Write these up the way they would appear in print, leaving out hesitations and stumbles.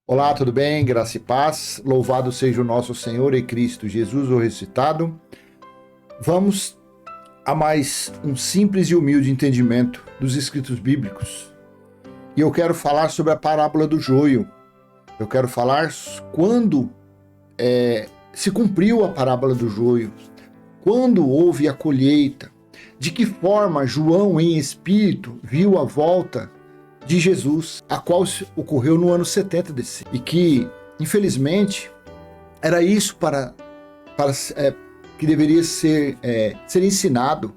Olá, tudo bem? Graça e paz. Louvado seja o nosso Senhor e Cristo Jesus, o ressuscitado. Vamos a mais um simples e humilde entendimento dos escritos bíblicos. E eu quero falar sobre a parábola do joio. Eu quero falar quando se cumpriu a parábola do joio, quando houve a colheita, de que forma João, em espírito, viu a volta de Jesus, a qual ocorreu no ano 70 desse, e que, infelizmente, era isso que deveria ser ensinado,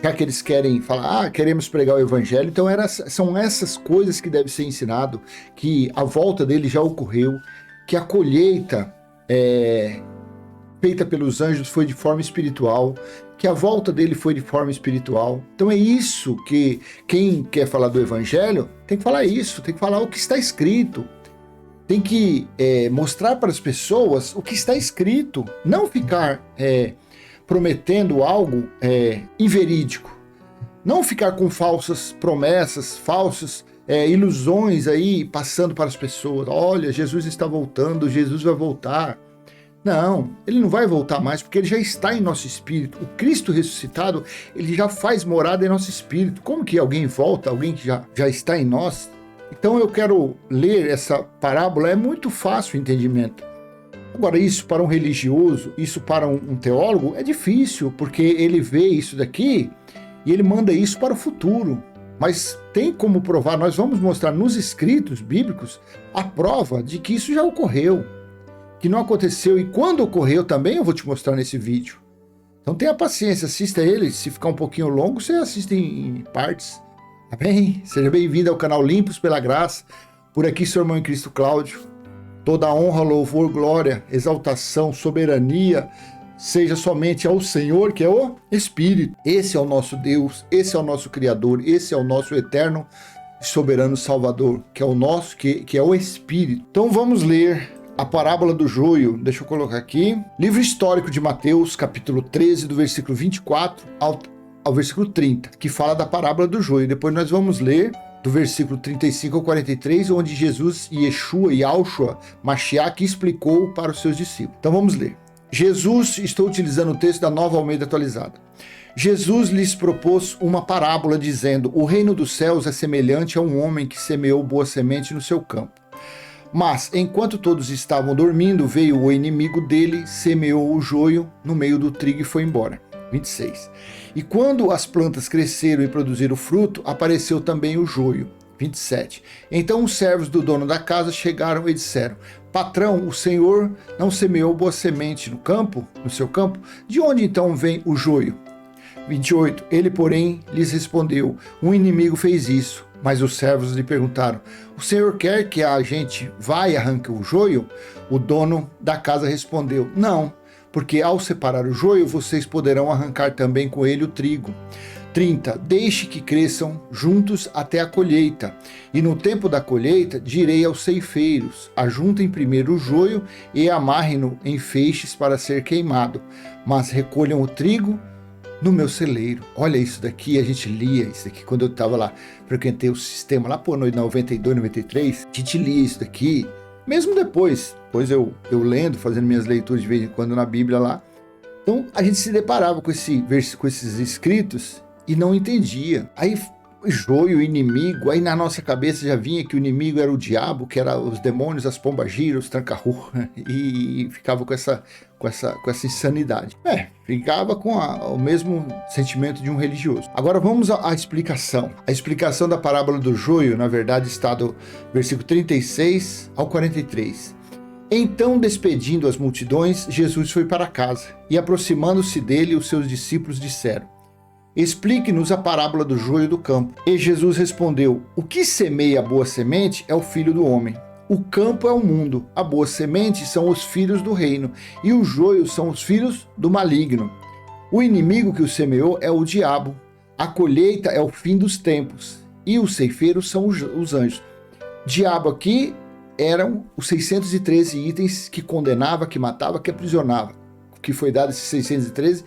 já que eles querem falar, queremos pregar o evangelho, então são essas coisas que devem ser ensinado, que a volta dele já ocorreu, que a colheita feita pelos anjos foi de forma espiritual, que a volta dele foi de forma espiritual. Então é isso que quem quer falar do evangelho tem que falar isso, tem que falar o que está escrito, tem que mostrar para as pessoas o que está escrito, não ficar prometendo algo inverídico, não ficar com falsas promessas, falsas ilusões aí passando para as pessoas. Olha, Jesus está voltando, Jesus vai voltar. Não, ele não vai voltar mais, porque ele já está em nosso espírito. O Cristo ressuscitado, ele já faz morada em nosso espírito. Como que alguém volta, alguém que já está em nós? Então eu quero ler essa parábola, é muito fácil o entendimento. Agora, isso para um religioso, isso para um teólogo, é difícil, porque ele vê isso daqui e ele manda isso para o futuro. Mas tem como provar, nós vamos mostrar nos escritos bíblicos a prova de que isso já ocorreu, que não aconteceu, e quando ocorreu também eu vou te mostrar nesse vídeo. Então tenha paciência, assista ele, se ficar um pouquinho longo, você assiste em partes. Amém? Seja bem-vindo ao canal Limpos pela Graça, por aqui seu irmão em Cristo Cláudio. Toda honra, louvor, glória, exaltação, soberania, seja somente ao Senhor, que é o Espírito. Esse é o nosso Deus, esse é o nosso Criador, esse é o nosso eterno e soberano Salvador, que é o nosso, que é o Espírito. Então vamos ler a parábola do joio. Deixa eu colocar aqui. Livro histórico de Mateus, capítulo 13, do versículo 24 ao versículo 30, que fala da parábola do joio. Depois nós vamos ler do versículo 35 ao 43, onde Jesus, Yeshua, Mashiach, explicou para os seus discípulos. Então vamos ler. Jesus, estou utilizando o texto da Nova Almeida Atualizada. Jesus lhes propôs uma parábola dizendo: o reino dos céus é semelhante a um homem que semeou boa semente no seu campo. Mas, enquanto todos estavam dormindo, veio o inimigo dele, semeou o joio no meio do trigo e foi embora. 26. E quando as plantas cresceram e produziram fruto, apareceu também o joio. 27. Então os servos do dono da casa chegaram e disseram: patrão, o senhor não semeou boa semente no seu campo? De onde então vem o joio? 28. Ele, porém, lhes respondeu: um inimigo fez isso. Mas os servos lhe perguntaram: o senhor quer que a gente vá e arranque o joio? O dono da casa respondeu: não, porque ao separar o joio, vocês poderão arrancar também com ele o trigo. 30. Deixe que cresçam juntos até a colheita. E no tempo da colheita, direi aos ceifeiros: ajuntem primeiro o joio e amarrem-no em feixes para ser queimado, mas recolham o trigo no meu celeiro. Olha isso daqui, a gente lia isso daqui quando eu estava lá, frequentei o sistema lá por 92, 93, a gente lia isso daqui, mesmo depois eu lendo, fazendo minhas leituras de vez em quando na Bíblia lá. Então a gente se deparava com esses escritos e não entendia. Aí joio, inimigo, aí na nossa cabeça já vinha que o inimigo era o diabo, que era os demônios, as pombagiras, os tranca-rua, e ficava com essa insanidade. Ficava com o mesmo sentimento de um religioso. Agora vamos à explicação. A explicação da parábola do joio, na verdade, está do versículo 36 ao 43. Então, despedindo as multidões, Jesus foi para casa, e aproximando-se dele, os seus discípulos disseram: explique-nos a parábola do joio do campo. E Jesus respondeu: o que semeia a boa semente é o Filho do Homem. O campo é o mundo, a boa semente são os filhos do reino, e o joio são os filhos do maligno. O inimigo que o semeou é o diabo. A colheita é o fim dos tempos, e os ceifeiros são os anjos. Diabo aqui eram os 613 itens que condenava, que matava, que aprisionava. Que foi dado esses 613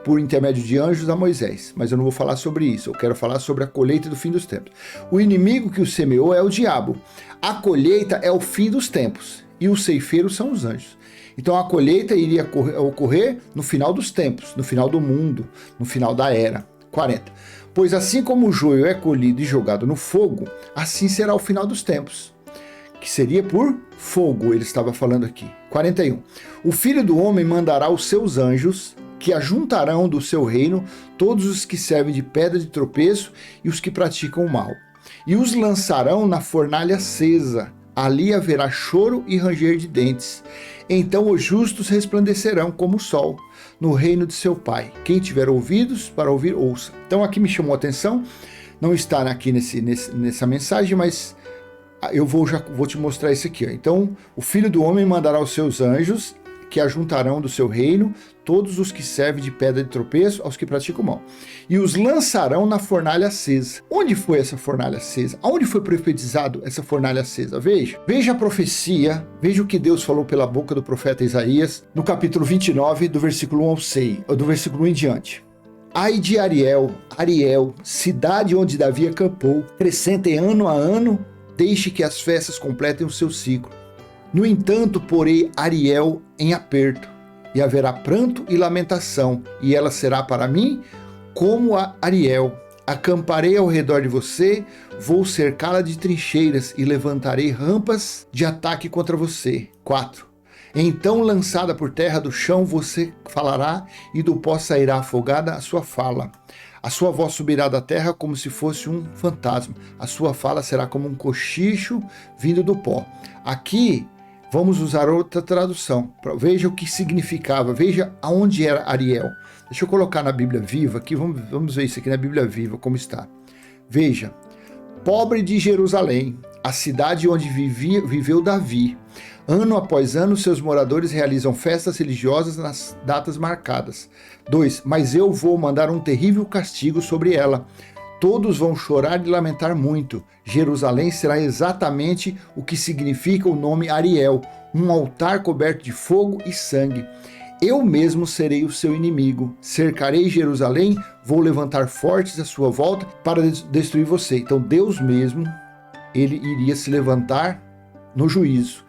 por intermédio de anjos a Moisés, mas eu não vou falar sobre isso, eu quero falar sobre a colheita do fim dos tempos. O inimigo que o semeou é o diabo, a colheita é o fim dos tempos, e os ceifeiros são os anjos. Então a colheita iria ocorrer no final dos tempos, no final do mundo, no final da era. 40. Pois assim como o joio é colhido e jogado no fogo, assim será o final dos tempos, que seria por fogo, ele estava falando aqui. 41. O Filho do Homem mandará os seus anjos, que ajuntarão do seu reino todos os que servem de pedra de tropeço e os que praticam o mal, e os lançarão na fornalha acesa. Ali haverá choro e ranger de dentes. Então os justos resplandecerão como o sol no reino de seu Pai. Quem tiver ouvidos para ouvir, ouça. Então aqui me chamou a atenção, não está aqui nessa mensagem, mas eu já vou te mostrar isso aqui. Ó. Então o Filho do Homem mandará os seus anjos, que ajuntarão do seu reino todos os que servem de pedra de tropeço aos que praticam o mal, e os lançarão na fornalha acesa. Onde foi essa fornalha acesa? Aonde foi profetizado essa fornalha acesa? Veja a profecia, veja o que Deus falou pela boca do profeta Isaías, no capítulo 29, do versículo 1 ao 6, ou do versículo 1 em diante. Ai de Ariel, cidade onde Davi acampou, acrescentem ano a ano, deixe que as festas completem o seu ciclo. No entanto, porei Ariel em aperto, e haverá pranto e lamentação, e ela será para mim como a Ariel. Acamparei ao redor de você, vou cercá-la de trincheiras e levantarei rampas de ataque contra você. 4. Então, lançada por terra do chão, você falará, e do pó sairá afogada a sua fala. A sua voz subirá da terra como se fosse um fantasma. A sua fala será como um cochicho vindo do pó. Aqui, vamos usar outra tradução. Veja o que significava. Veja aonde era Ariel. Deixa eu colocar na Bíblia Viva aqui. Vamos ver isso aqui na Bíblia Viva, como está. Veja. Pobre de Jerusalém, a cidade onde viveu Davi. Ano após ano, seus moradores realizam festas religiosas nas datas marcadas. 2. Mas eu vou mandar um terrível castigo sobre ela. Todos vão chorar e lamentar muito. Jerusalém será exatamente o que significa o nome Ariel, um altar coberto de fogo e sangue. Eu mesmo serei o seu inimigo. Cercarei Jerusalém, vou levantar fortes à sua volta para destruir você. Então Deus mesmo, ele iria se levantar no juízo.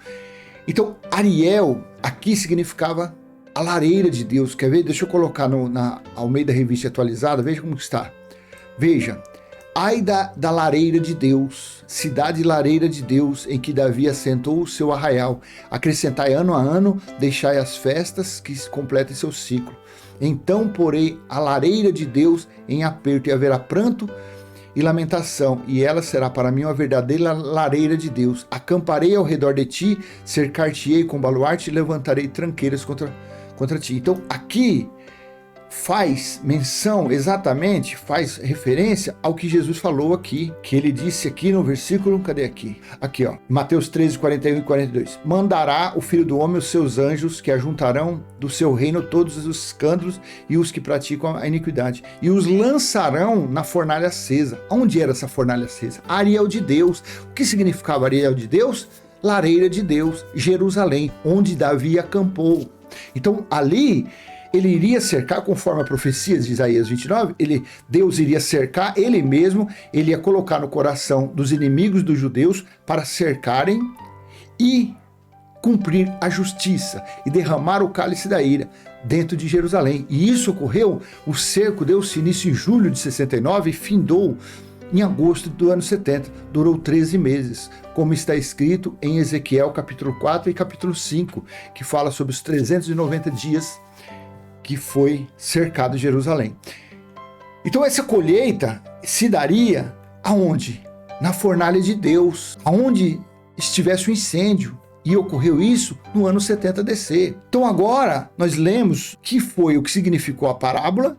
Então Ariel aqui significava a lareira de Deus. Quer ver? Deixa eu colocar na Almeida Revista Atualizada, veja como está. Veja, ai da lareira de Deus, cidade lareira de Deus, em que Davi assentou o seu arraial. Acrescentai ano a ano, deixai as festas que completem seu ciclo. Então porei a lareira de Deus em aperto, e haverá pranto e lamentação, e ela será para mim uma verdadeira lareira de Deus. Acamparei ao redor de ti, cercar-te-ei com baluarte e levantarei tranqueiras contra ti. Então aqui faz menção exatamente, faz referência ao que Jesus falou aqui, que ele disse aqui no versículo, cadê aqui? Aqui ó, Mateus 13, 41 e 42. Mandará o Filho do Homem os seus anjos, que ajuntarão do seu reino todos os escândalos e os que praticam a iniquidade, e os lançarão na fornalha acesa. Onde era essa fornalha acesa? Ariel de Deus. O que significava Ariel de Deus? Lareira de Deus, Jerusalém, onde Davi acampou. Então ali ele iria cercar, conforme a profecia de Isaías 29, Deus iria cercar ele mesmo, ele ia colocar no coração dos inimigos dos judeus para cercarem e cumprir a justiça e derramar o cálice da ira dentro de Jerusalém. E isso ocorreu, o cerco deu-se início em julho de 69 e findou em agosto do ano 70, durou 13 meses, como está escrito em Ezequiel capítulo 4 e capítulo 5, que fala sobre os 390 dias que foi cercado Jerusalém. Então essa colheita se daria aonde? Na fornalha de Deus, aonde estivesse o incêndio. E ocorreu isso no ano 70 DC. Então agora nós lemos que foi o que significou a parábola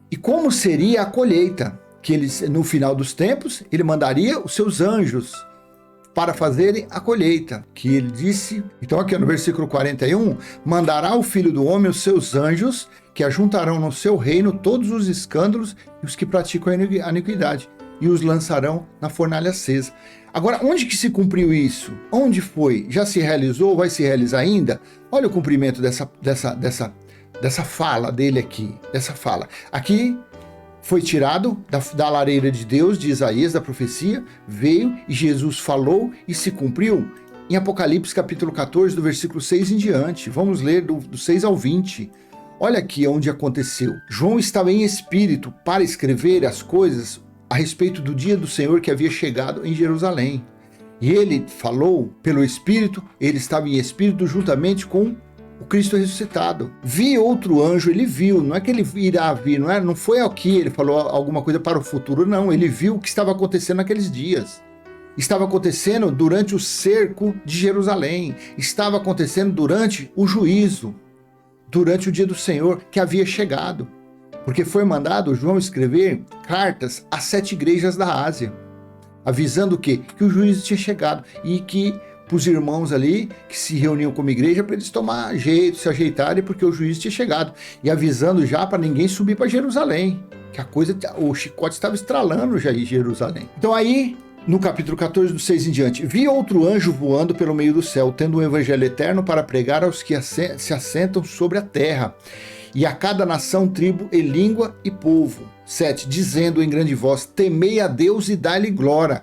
e como seria a colheita. Que ele, no final dos tempos, ele mandaria os seus anjos para fazerem a colheita, que ele disse, então aqui no versículo 41, mandará o Filho do Homem os seus anjos, que ajuntarão no seu reino todos os escândalos e os que praticam a iniquidade, e os lançarão na fornalha acesa. Agora, onde que se cumpriu isso? Onde foi? Já se realizou? Vai se realizar ainda? Olha o cumprimento dessa fala dele aqui, dessa fala. Aqui foi tirado da lareira de Deus, de Isaías, da profecia, veio e Jesus falou e se cumpriu em Apocalipse capítulo 14, do versículo 6 em diante. Vamos ler do 6 ao 20. Olha aqui onde aconteceu. João estava em espírito para escrever as coisas a respeito do dia do Senhor que havia chegado em Jerusalém. E ele falou pelo Espírito, ele estava em espírito juntamente com o Cristo ressuscitado. Vi outro anjo, ele viu, não é que ele irá vir, não foi aqui, ele falou alguma coisa para o futuro, não, ele viu o que estava acontecendo naqueles dias. Estava acontecendo durante o cerco de Jerusalém, estava acontecendo durante o juízo, durante o dia do Senhor que havia chegado. Porque foi mandado João escrever cartas às 7 igrejas da Ásia, avisando que o juízo tinha chegado e que para os irmãos ali que se reuniam como igreja para eles tomar jeito, se ajeitarem, porque o juízo tinha chegado. E avisando já para ninguém subir para Jerusalém, que o chicote estava estralando já em Jerusalém. Então aí, no capítulo 14, do 6 em diante, vi outro anjo voando pelo meio do céu, tendo um evangelho eterno para pregar aos que se assentam sobre a terra, e a cada nação, tribo e língua e povo. 7, dizendo em grande voz, temei a Deus e dai-lhe glória,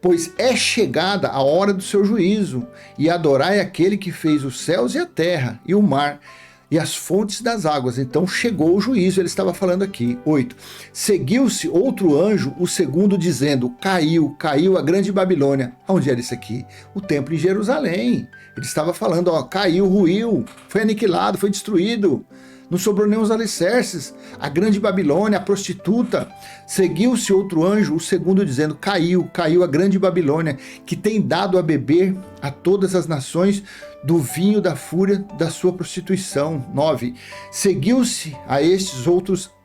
pois é chegada a hora do seu juízo, e adorai aquele que fez os céus e a terra, e o mar, e as fontes das águas. Então chegou o juízo, ele estava falando aqui. 8, seguiu-se outro anjo, o segundo, dizendo, caiu a grande Babilônia. Onde era isso aqui? O templo em Jerusalém. Ele estava falando, caiu, ruiu, foi aniquilado, foi destruído. Não sobrou nem os alicerces, a grande Babilônia, a prostituta. Seguiu-se outro anjo, o segundo, dizendo, caiu a grande Babilônia, que tem dado a beber a todas as nações do vinho da fúria da sua prostituição. 9, seguiu-se a estes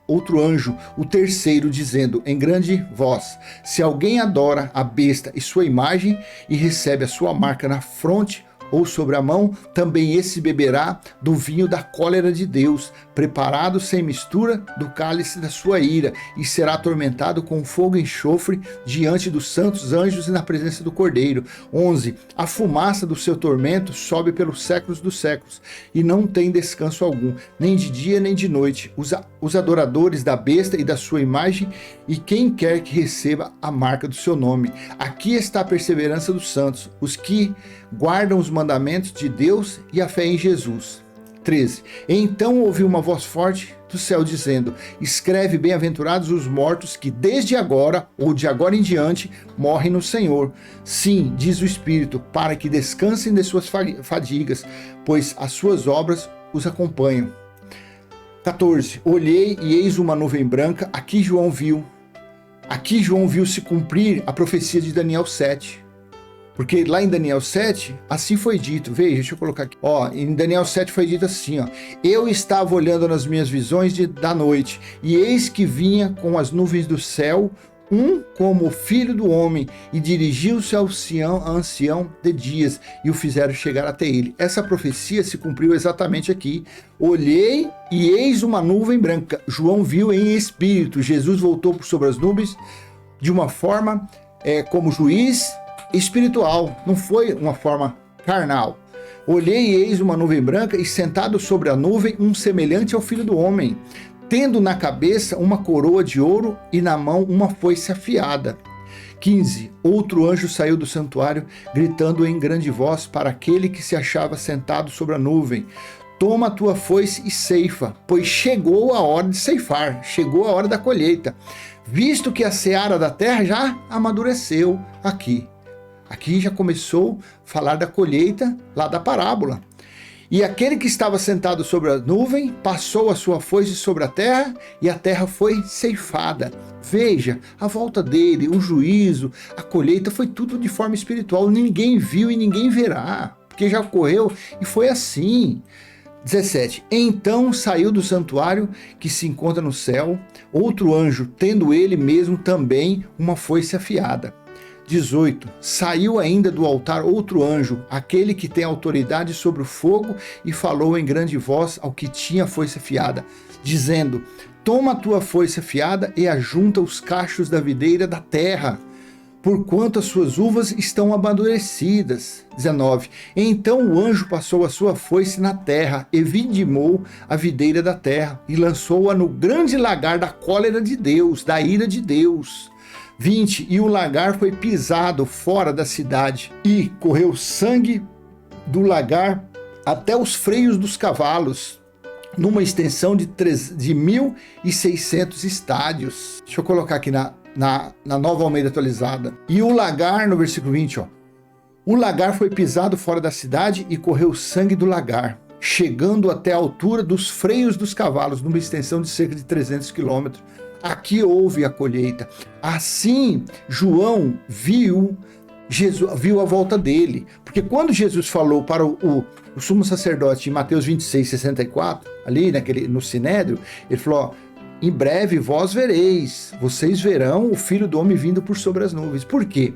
outro anjo, o terceiro, dizendo em grande voz, se alguém adora a besta e sua imagem e recebe a sua marca na fronte ou sobre a mão, também esse beberá do vinho da cólera de Deus, preparado sem mistura do cálice da sua ira, e será atormentado com fogo e enxofre diante dos santos anjos e na presença do Cordeiro. 11, a fumaça do seu tormento sobe pelos séculos dos séculos, e não tem descanso algum, nem de dia nem de noite, os adoradores da besta e da sua imagem, e quem quer que receba a marca do seu nome. Aqui está a perseverança dos santos, os que guardam os mandamentos de Deus e a fé em Jesus. 13. Então ouvi uma voz forte do céu dizendo, escreve, bem-aventurados os mortos que desde agora, ou de agora em diante, morrem no Senhor. Sim, diz o Espírito, para que descansem de suas fadigas, pois as suas obras os acompanham. 14. Olhei e eis uma nuvem branca, aqui João viu se cumprir a profecia de Daniel 7. Porque lá em Daniel 7, assim foi dito, veja, deixa eu colocar aqui, em Daniel 7 foi dito assim, eu estava olhando nas minhas visões da noite, e eis que vinha com as nuvens do céu, como o filho do homem, e dirigiu-se ao ancião de dias, e o fizeram chegar até ele. Essa profecia se cumpriu exatamente aqui. Olhei e eis uma nuvem branca. João viu em espírito, Jesus voltou por sobre as nuvens de uma forma como juiz espiritual, não foi uma forma carnal. Olhei e eis uma nuvem branca, e sentado sobre a nuvem um semelhante ao filho do homem, tendo na cabeça uma coroa de ouro e na mão uma foice afiada. 15. Outro anjo saiu do santuário, gritando em grande voz para aquele que se achava sentado sobre a nuvem, toma a tua foice e ceifa, pois chegou a hora de ceifar, chegou a hora da colheita, visto que a seara da terra já amadureceu. Aqui já começou a falar da colheita lá da parábola. E aquele que estava sentado sobre a nuvem passou a sua foice sobre a terra, e a terra foi ceifada. Veja, a volta dele, o juízo, a colheita, foi tudo de forma espiritual. Ninguém viu e ninguém verá, porque já ocorreu e foi assim. 17. Então saiu do santuário que se encontra no céu, outro anjo, tendo ele mesmo também uma foice afiada. 18. Saiu ainda do altar outro anjo, aquele que tem autoridade sobre o fogo, e falou em grande voz ao que tinha a foice afiada, dizendo, toma a tua foice afiada e ajunta os cachos da videira da terra, porquanto as suas uvas estão amadurecidas. 19. Então o anjo passou a sua foice na terra e vindimou a videira da terra e lançou-a no grande lagar da cólera de Deus, da ira de Deus. 20. E o lagar foi pisado fora da cidade e correu sangue do lagar até os freios dos cavalos, numa extensão de 1.600 estádios. Deixa eu colocar aqui na Nova Almeida atualizada. E o lagar, no versículo 20, ó. O lagar foi pisado fora da cidade e correu sangue do lagar, chegando até a altura dos freios dos cavalos, numa extensão de cerca de 300 quilômetros. Aqui houve a colheita. Assim, João viu a volta dele. Porque quando Jesus falou para o sumo sacerdote em Mateus 26, 64, ali no Sinédrio, ele falou, ó, em breve vós vereis, vocês verão o Filho do Homem vindo por sobre as nuvens. Por quê?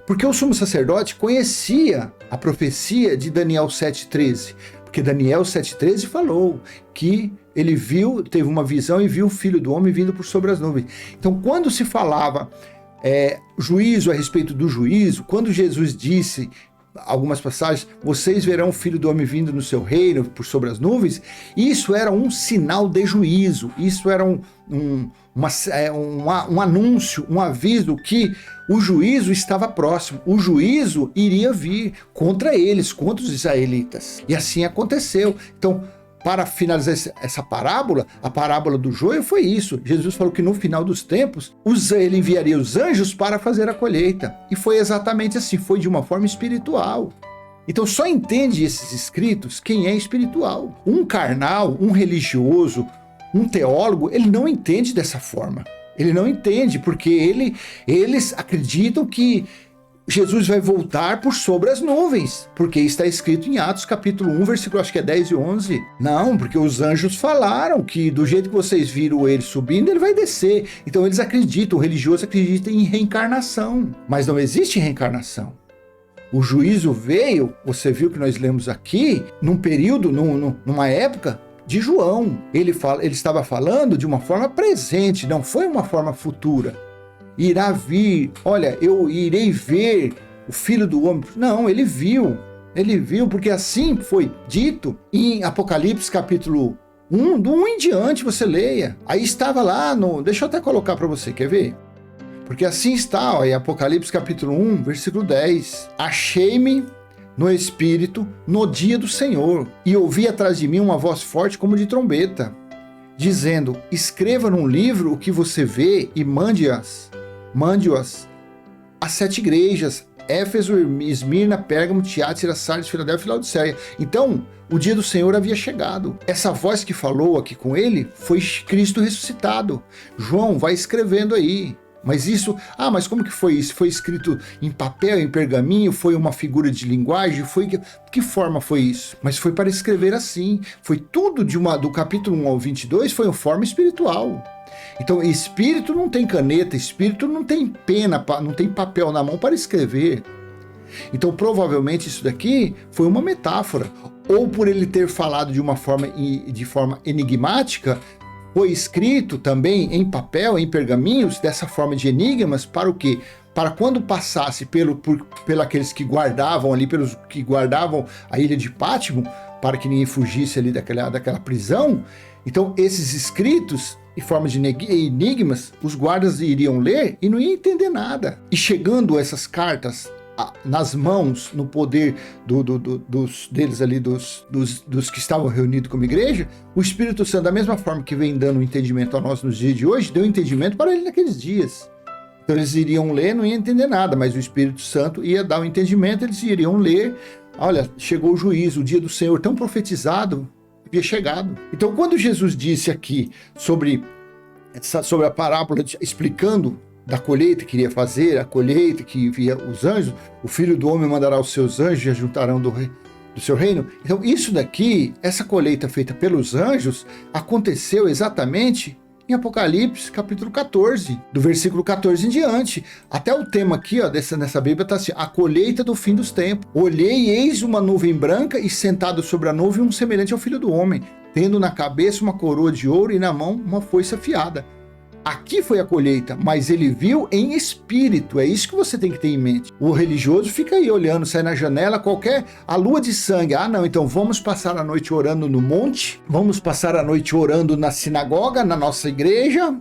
Porque o sumo sacerdote conhecia a profecia de Daniel 7,13. Porque Daniel 7,13 falou que ele teve uma visão e viu o Filho do Homem vindo por sobre as nuvens. Então, quando se falava juízo a respeito do juízo, quando Jesus disse, algumas passagens, vocês verão o Filho do Homem vindo no seu reino por sobre as nuvens, isso era um sinal de juízo, isso era um anúncio, um aviso que o juízo estava próximo, o juízo iria vir contra eles, contra os israelitas, e assim aconteceu. Então, para finalizar essa parábola, a parábola do joio foi isso. Jesus falou que no final dos tempos, ele enviaria os anjos para fazer a colheita. E foi exatamente assim, foi de uma forma espiritual. Então só entende esses escritos quem é espiritual. Um carnal, um religioso, um teólogo, ele não entende dessa forma. Ele não entende, porque eles acreditam que Jesus vai voltar por sobre as nuvens, porque está escrito em Atos capítulo 1, versículo acho que é 10 e 11. Não, porque os anjos falaram que do jeito que vocês viram ele subindo, ele vai descer. Então eles acreditam, o religioso acredita em reencarnação, mas não existe reencarnação. O juízo veio, você viu que nós lemos aqui, num período, numa época de João. Ele estava falando de uma forma presente, não foi uma forma futura. Irá vir, olha, eu irei ver o Filho do Homem. Não, ele viu, porque assim foi dito em Apocalipse capítulo 1, do 1 em diante, você leia. Aí estava lá, deixa eu até colocar para você, quer ver? Porque assim está, ó, em Apocalipse capítulo 1, versículo 10. Achei-me no Espírito no dia do Senhor, e ouvi atrás de mim uma voz forte como de trombeta, dizendo, escreva num livro o que você vê e mande-os às 7 igrejas, Éfeso, Esmirna, Pérgamo, Tiatira, Sardes, Filadélfia e Laodiceia. Então, o dia do Senhor havia chegado. Essa voz que falou aqui com ele foi Cristo ressuscitado. João, vai escrevendo aí. Mas isso, mas como que foi isso? Foi escrito em papel, em pergaminho? Foi uma figura de linguagem? Que forma foi isso? Mas foi para escrever assim. Foi tudo do capítulo 1 ao 22, foi uma forma espiritual. Então, espírito não tem caneta, espírito não tem pena, não tem papel na mão para escrever. Então, provavelmente isso daqui foi uma metáfora. Ou por ele ter falado de forma enigmática, foi escrito também em papel, em pergaminhos, dessa forma de enigmas, para o quê? Para quando passasse aqueles que guardavam ali, pelos que guardavam a ilha de Pátimo, para que ninguém fugisse ali daquela prisão. Então, esses escritos, em forma de enigmas, os guardas iriam ler e não iam entender nada. E chegando essas cartas nas mãos, no poder deles ali, dos que estavam reunidos como igreja, o Espírito Santo, da mesma forma que vem dando entendimento a nós nos dias de hoje, deu entendimento para ele naqueles dias. Então eles iriam ler, não iam entender nada, mas o Espírito Santo ia dar o entendimento, eles iriam ler. Olha, chegou o juízo, o dia do Senhor tão profetizado, havia chegado. Então, quando Jesus disse aqui sobre a parábola, explicando da colheita que iria fazer, a colheita que via os anjos, o Filho do Homem mandará os seus anjos e ajuntarão do seu reino. Então, isso daqui, essa colheita feita pelos anjos, aconteceu exatamente em Apocalipse, capítulo 14, do versículo 14 em diante. Até o tema aqui, ó, nessa Bíblia está assim, a colheita do fim dos tempos. Olhei e eis uma nuvem branca e sentado sobre a nuvem um semelhante ao Filho do Homem, tendo na cabeça uma coroa de ouro e na mão uma foice afiada. Aqui foi a colheita, mas ele viu em espírito. É isso que você tem que ter em mente. O religioso fica aí olhando, sai na janela, a lua de sangue. Ah, não, então vamos passar a noite orando no monte, vamos passar a noite orando na sinagoga, na nossa igreja,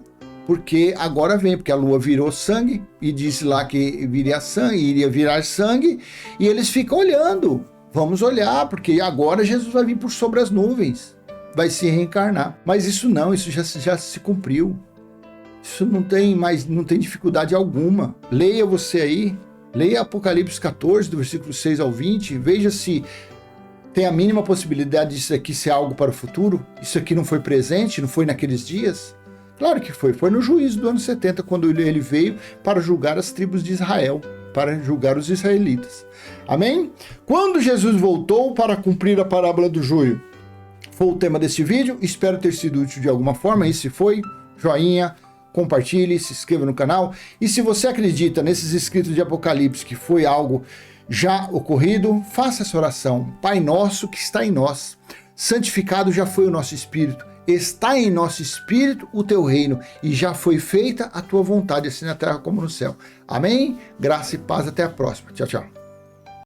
porque agora vem, porque a lua virou sangue e disse lá que iria virar sangue, e eles ficam olhando. Vamos olhar, porque agora Jesus vai vir por sobre as nuvens, vai se reencarnar. Mas isso não, isso já se cumpriu. Isso não tem dificuldade alguma. Leia você aí, leia Apocalipse 14, do versículo 6 ao 20, veja se tem a mínima possibilidade disso aqui ser algo para o futuro. Isso aqui não foi presente, não foi naqueles dias? Claro que foi. Foi no juízo do ano 70, quando ele veio para julgar as tribos de Israel, para julgar os israelitas. Amém? Quando Jesus voltou para cumprir a parábola do joio, foi o tema desse vídeo. Espero ter sido útil de alguma forma. E se foi, joinha, compartilhe, se inscreva no canal. E se você acredita nesses escritos de Apocalipse que foi algo já ocorrido, faça essa oração. Pai nosso que está em nós, santificado já foi o nosso espírito. Está em nosso espírito o teu reino e já foi feita a tua vontade, assim na terra como no céu. Amém? Graça e paz, até a próxima. Tchau, tchau.